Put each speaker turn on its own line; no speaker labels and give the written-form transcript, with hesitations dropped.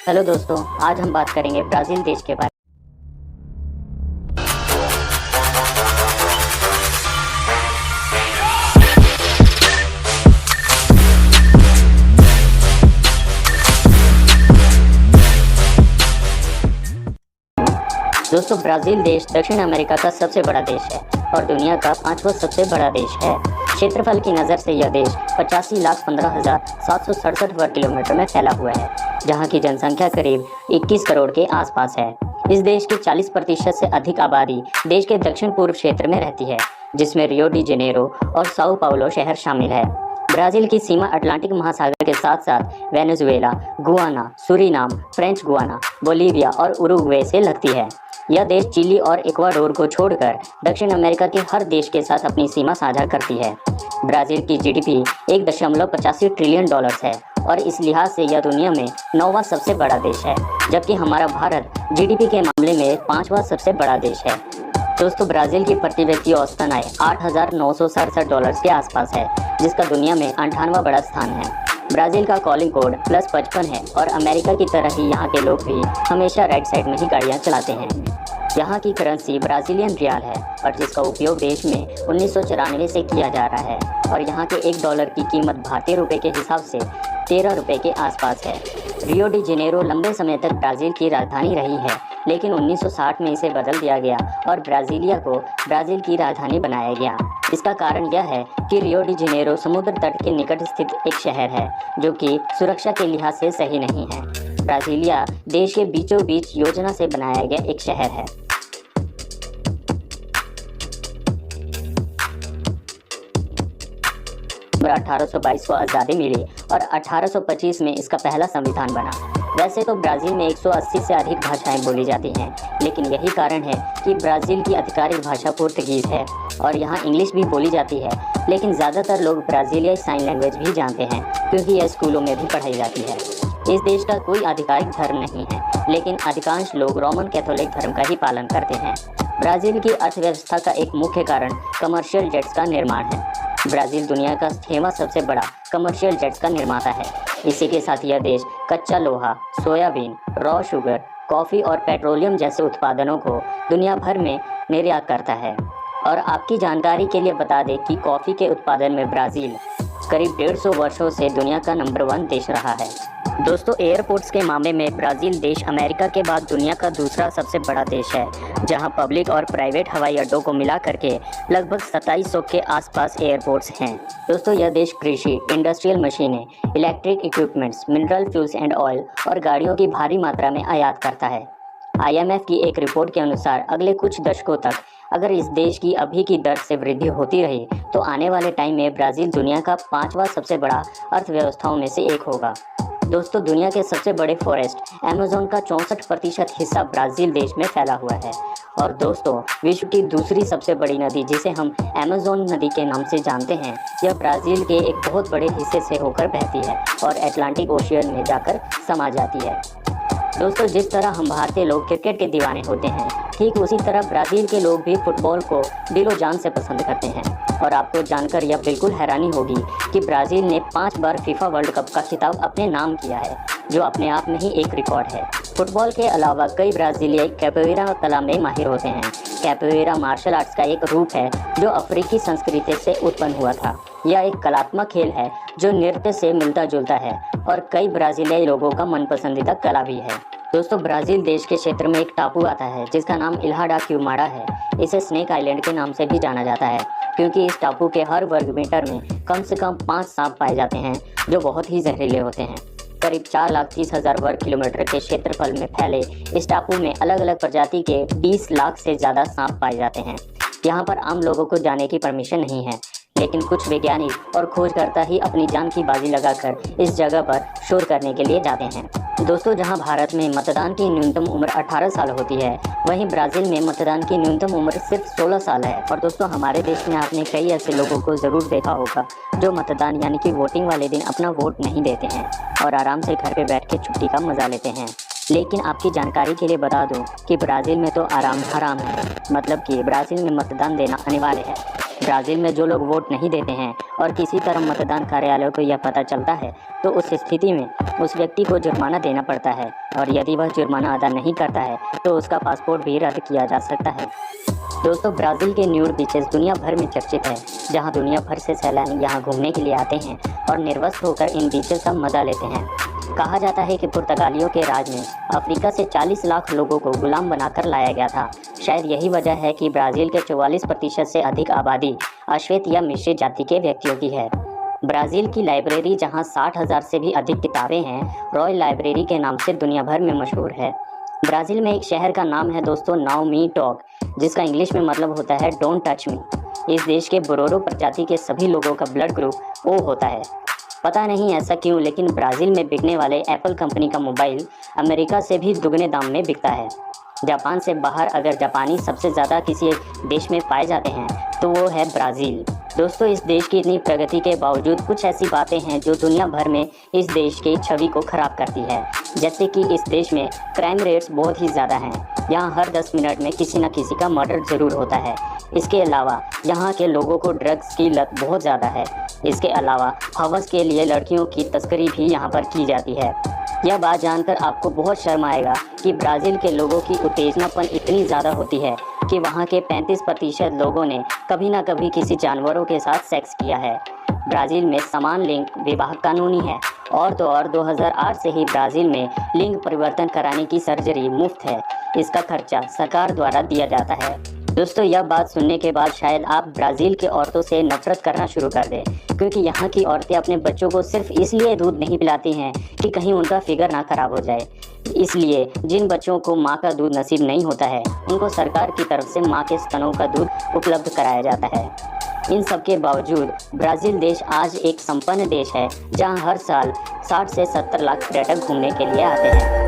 Hello दोस्तों, आज हम बात करेंगे ब्राज़ील देश के बारे में। दोस्तों, ब्राज़ील देश दक्षिण अमेरिका का सबसे बड़ा देश है और दुनिया का 5वां सबसे बड़ा देश है। क्षेत्रफल की नज़र से यह देश 85,15,767 वर्ग किलोमीटर में फैला हुआ है, जहाँ की जनसंख्या करीब 21 करोड़ के आसपास है। इस देश की 40% से अधिक आबादी देश के दक्षिण पूर्व क्षेत्र में रहती है, जिसमें रियो डी जेनेरो और साओ पाउलो शहर शामिल है। ब्राज़ील की सीमा अटलांटिक महासागर के साथ साथ Venezuela, Guana, Suriname, French Guana, Bolivia और उरुग्वे से लगती है। यह देश चिली और इक्वाडोर को छोड़कर दक्षिण अमेरिका के हर देश के साथ अपनी सीमा साझा करती है। ब्राज़ील की जीडीपी 1.85 ट्रिलियन डॉलर्स है और इस लिहाज से यह दुनिया में 9वां सबसे बड़ा देश है, जबकि हमारा भारत जीडीपी के मामले में 5वां सबसे बड़ा देश है। दोस्तों, ब्राज़ील की प्रति व्यक्ति औसतन आय $8,967 के आसपास है, जिसका दुनिया में 98वां बड़ा स्थान है। ब्राज़ील का कॉलिंग कोड +55 है और अमेरिका की तरह ही यहाँ के लोग भी हमेशा राइट साइड में ही गाड़ियाँ चलाते हैं। यहाँ की करेंसी ब्राज़ीलियन रियाल है और जिसका उपयोग देश में 1994 से किया जा रहा है और यहाँ के $1 की कीमत भारतीय रुपये के हिसाब से 13 रुपये के आसपास है। रियो डी जेनेरो लंबे समय तक ब्राज़ील की राजधानी रही है, लेकिन 1960 में इसे बदल दिया गया और ब्राज़ीलिया को ब्राज़ील की राजधानी बनाया गया। इसका कारण यह है कि रियो डी जेनेरो समुद्र तट के निकट स्थित एक शहर है, जो कि सुरक्षा के लिहाज से सही नहीं है। ब्राज़ीलिया देश के बीचों बीच योजना से बनाया गया एक शहर है। 1822 को आज़ादी मिली और 1825 में इसका पहला संविधान बना। वैसे तो ब्राज़ील में 180 से अधिक भाषाएं बोली जाती हैं, लेकिन यही कारण है कि ब्राज़ील की आधिकारिक भाषा पुर्तगीज़ है और यहाँ इंग्लिश भी बोली जाती है, लेकिन ज़्यादातर लोग ब्राज़ीलियाई साइन लैंग्वेज भी जानते हैं क्योंकि यह स्कूलों में भी पढ़ाई जाती है। इस देश का कोई आधिकारिक धर्म नहीं है, लेकिन अधिकांश लोग रोमन कैथोलिक धर्म का ही पालन करते हैं। ब्राज़ील की अर्थव्यवस्था का एक मुख्य कारण कमर्शियल जेट्स का निर्माण है। ब्राज़ील दुनिया का 6वां सबसे बड़ा कमर्शियल जेट्स का निर्माता है। इसी के साथ यह देश कच्चा लोहा, सोयाबीन, रॉ शुगर, कॉफ़ी और पेट्रोलियम जैसे उत्पादनों को दुनिया भर में निर्यात करता है। और आपकी जानकारी के लिए बता दें कि कॉफ़ी के उत्पादन में ब्राज़ील करीब 150 वर्षों से दुनिया का नंबर 1 देश रहा है। दोस्तों, एयरपोर्ट्स के मामले में ब्राज़ील देश अमेरिका के बाद दुनिया का दूसरा सबसे बड़ा देश है, जहां पब्लिक और प्राइवेट हवाई अड्डों को मिला करके लगभग 2700 के आसपास एयरपोर्ट्स हैं। दोस्तों, यह देश कृषि, इंडस्ट्रियल मशीनें, electric equipments, mineral fuels and oil और गाड़ियों की भारी मात्रा में आयात करता है। IMF की एक रिपोर्ट के अनुसार अगले कुछ दशकों तक अगर इस देश की अभी की दर से वृद्धि होती रही तो आने वाले टाइम में ब्राज़ील दुनिया का 5वां सबसे बड़ा अर्थव्यवस्थाओं में से एक होगा। दोस्तों, दुनिया के सबसे बड़े फॉरेस्ट अमेज़न का 64% हिस्सा ब्राज़ील देश में फैला हुआ है। और दोस्तों, विश्व की दूसरी सबसे बड़ी नदी, जिसे हम अमेज़न नदी के नाम से जानते हैं, यह ब्राज़ील के एक बहुत बड़े हिस्से से होकर बहती है और अटलांटिक ओशियन में जाकर समा जाती है। दोस्तों, जिस तरह हम भारतीय लोग क्रिकेट के दीवाने होते हैं, ठीक उसी तरह ब्राज़ील के लोग भी फुटबॉल को दिलो जान से पसंद करते हैं। और आपको जानकर यह बिल्कुल हैरानी होगी कि ब्राज़ील ने 5 बार फीफा वर्ल्ड कप का खिताब अपने नाम किया है, जो अपने आप में ही एक रिकॉर्ड है। फुटबॉल के अलावा कई ब्राज़ीलियाई कैपोएरा कला में माहिर होते हैं। कैपोएरा मार्शल आर्ट्स का एक रूप है जो अफ्रीकी संस्कृति से उत्पन्न हुआ था। यह एक कलात्मक खेल है जो नृत्य से मिलता जुलता है और कई ब्राज़ीलियाई लोगों का मनपसंदीदा कला भी है। दोस्तों, ब्राज़ील देश के क्षेत्र में एक टापू आता है जिसका नाम इल्हा डा क्यूमाडा है। इसे स्नेक आइलैंड के नाम से भी जाना जाता है क्योंकि इस टापू के हर वर्ग मीटर में कम से कम 5 सांप पाए जाते हैं, जो बहुत ही जहरीले होते हैं। करीब 4,30,000 वर्ग किलोमीटर के क्षेत्रफल में फैले इस टापू में अलग अलग प्रजाति के 20 लाख से ज़्यादा सांप पाए जाते हैं। यहाँ पर आम लोगों को जाने की परमिशन नहीं है, लेकिन कुछ वैज्ञानिक और खोजकर्ता ही अपनी जान की बाजी लगाकर इस जगह पर शोध करने के लिए जाते हैं। दोस्तों, जहां भारत में मतदान की न्यूनतम उम्र 18 साल होती है, वहीं ब्राज़ील में मतदान की न्यूनतम उम्र सिर्फ 16 साल है। और दोस्तों, हमारे देश में आपने कई ऐसे लोगों को ज़रूर देखा होगा जो मतदान यानी कि वोटिंग वाले दिन अपना वोट नहीं देते हैं और आराम से घर पर बैठ के छुट्टी का मज़ा लेते हैं। लेकिन आपकी जानकारी के लिए बता दूं कि ब्राज़ील में तो आराम हराम है, मतलब कि ब्राज़ील में मतदान देना अनिवार्य है। ब्राज़ील में जो लोग वोट नहीं देते हैं और किसी तरह मतदान कार्यालयों को यह पता चलता है तो उस स्थिति में उस व्यक्ति को जुर्माना देना पड़ता है और यदि वह जुर्माना अदा नहीं करता है तो उसका पासपोर्ट भी रद्द किया जा सकता है। दोस्तों, ब्राज़ील के न्यूड बीचेस दुनिया भर में चर्चित है, जहां दुनिया भर से सैलानी यहां घूमने के लिए आते हैं और निर्वस्त्र होकर इन बीचेस का मजा लेते हैं। कहा जाता है कि पुर्तगालियों के राज में अफ्रीका से 40 लाख लोगों को गुलाम बनाकर लाया गया था। शायद यही वजह है कि ब्राज़ील के 44% से अधिक आबादी अश्वेत या मिश्रित जाति के व्यक्तियों की है। ब्राज़ील की लाइब्रेरी, जहां 60,000 से भी अधिक किताबें हैं, रॉयल लाइब्रेरी के नाम से दुनिया भर में मशहूर है। ब्राज़ील में एक शहर का नाम है दोस्तों नाउ मी टॉक, जिसका इंग्लिश में मतलब होता है डोंट टच मी। इस देश के बोरोरो प्रजाति के सभी लोगों का ब्लड ग्रुप ओ होता है। पता नहीं ऐसा क्यों, लेकिन ब्राज़ील में बिकने वाले एप्पल कंपनी का मोबाइल अमेरिका से भी दुगने दाम में बिकता है। जापान से बाहर अगर जापानी सबसे ज़्यादा किसी देश में पाए जाते हैं तो वो है ब्राज़ील। दोस्तों, इस देश की इतनी प्रगति के बावजूद कुछ ऐसी बातें हैं जो दुनिया भर में इस देश की छवि को ख़राब करती है। जैसे कि इस देश में क्राइम रेट्स बहुत ही ज़्यादा हैं। यहाँ हर 10 मिनट में किसी न किसी का मर्डर ज़रूर होता है। इसके अलावा यहाँ के लोगों को ड्रग्स की लत बहुत ज़्यादा है। इसके अलावा हवस के लिए लड़कियों की तस्करी भी यहाँ पर की जाती है। यह बात जानकर आपको बहुत शर्म आएगा कि ब्राज़ील के लोगों की उत्तेजनापन इतनी ज़्यादा होती है कि वहाँ के 35% लोगों ने कभी ना कभी किसी जानवरों के साथ सेक्स किया है। ब्राज़ील में समान लिंग विवाह कानूनी है और तो और 2008 से ही ब्राज़ील में लिंग परिवर्तन कराने की सर्जरी मुफ्त है। इसका खर्चा सरकार द्वारा दिया जाता है। दोस्तों, यह बात सुनने के बाद शायद आप ब्राज़ील के औरतों से नफरत करना शुरू कर दें, क्योंकि यहाँ की औरतें अपने बच्चों को सिर्फ इसलिए दूध नहीं पिलाती हैं कि कहीं उनका फिगर ना खराब हो जाए। इसलिए जिन बच्चों को माँ का दूध नसीब नहीं होता है उनको सरकार की तरफ से माँ के स्तनों का दूध उपलब्ध कराया जाता है। इन सब के बावजूद ब्राज़ील देश आज एक संपन्न देश है, जहाँ हर साल 60 से 70 लाख पर्यटक घूमने के लिए आते हैं।